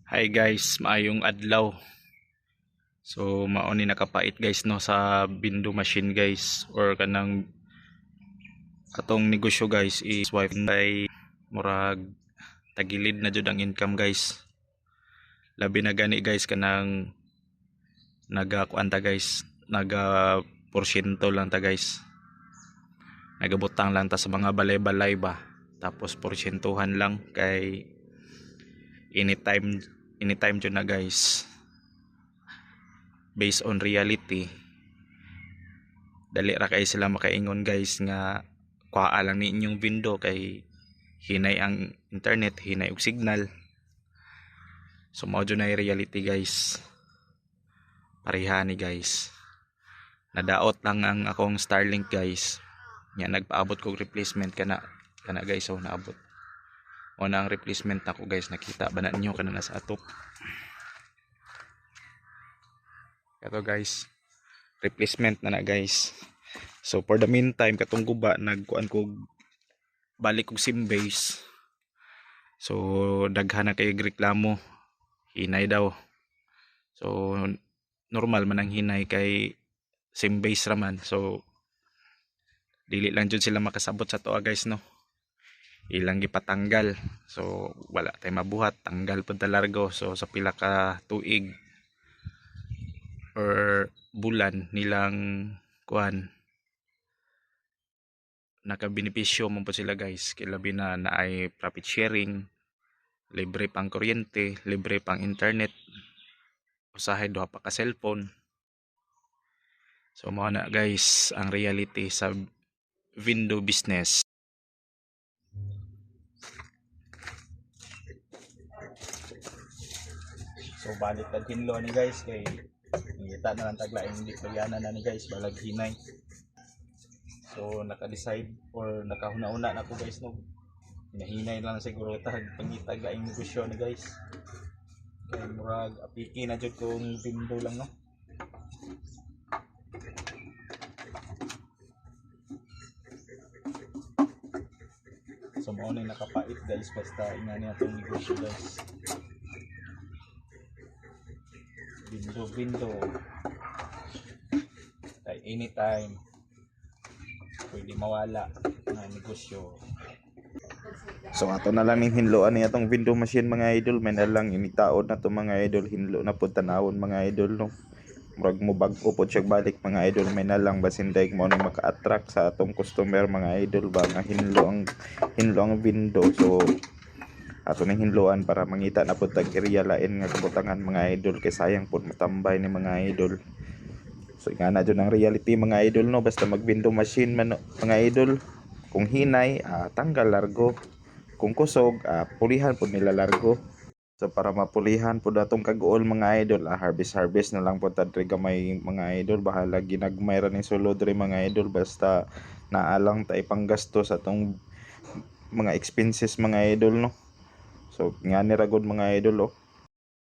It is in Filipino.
Hi guys, maayong adlaw. So mao ni nakapait guys no sa bindo machine guys or kanang atong negosyo guys is wife ay murag tagilid na jud ang income guys. Labi na gani guys kanang nagakuan ta guys, naga porsyento lang ta guys. Nagabutang lang ta sa mga balay-balay ba. Tapos porsyentuhan lang kay anytime jud na guys. Based on reality, dali ra kay sila makaingon guys nga kuha lang ni inyong window kay hinay ang internet, hinay og signal. So mao jud na reality guys. Pareha ni guys. Nadaot lang ang akong Starlink guys. Nya nagpaabot kog replacement kana guys, so naabot. O na ang replacement nako guys, nakita ba na ninyo kana sa atop. Kato guys, replacement na guys. So for the meantime katong guba nagkuan kog balik kog sim base. So daghan na kay reklamo, hinay daw. So normal man ang hinay kay sim base raman. So dili lang jud sila makasabot sa toa guys no. Ilang gipatanggal. So wala tay mabuhat, tanggal pud ta largo. So sa pila ka tuig or bulan nilang kuan nakabenepisyo mo po sila guys. Kay labi na naay profit sharing, libre pang kuryente, libre pang internet, usahay duha pa ka cellphone. So mao na guys ang reality sa window business. So balik tag hinlo ni guys kay ngita na lang taglaing hindi bayanan na ni guys balag hinay. So naka-decide or nakahuna-una na ko guys no. Hinahinay lang siguro tag pangitag laing negosyo ni guys. Kay murag apiki na jud kung window lang no. So mao na nakapait guys basta ingani atong negosyo guys. Window kay anytime pwede mawala na negosyo. So ato na lang ning hinloan ni atong window machine mga idol, may na lang initaod na to mga idol, hinlo na pud tanawon mga idol no. Murag mo bag-o pud siya balik mga idol, may na lang basin daig mo na maka-attract sa atong customer mga idol ba nga hinlo ang window. So ato nang hinloan para mangita na pud tag area lain nga kabutangan mga idol kay sayang pud matambay ni mga idol. So nga na dyan ang reality mga idol no, basta mag window machine man mga idol, kung hinay tanggal largo, kung kusog pulihan pud nila largo. So para mapulihan pud atong kag-uol mga idol, harvest na lang pud ta diri gamay mga idol, bahala ginagmay ra ning sulod diri mga idol, basta naalang ta ipanggasto sa atong mga expenses mga idol no. So nga ni ra gud mga idol oh.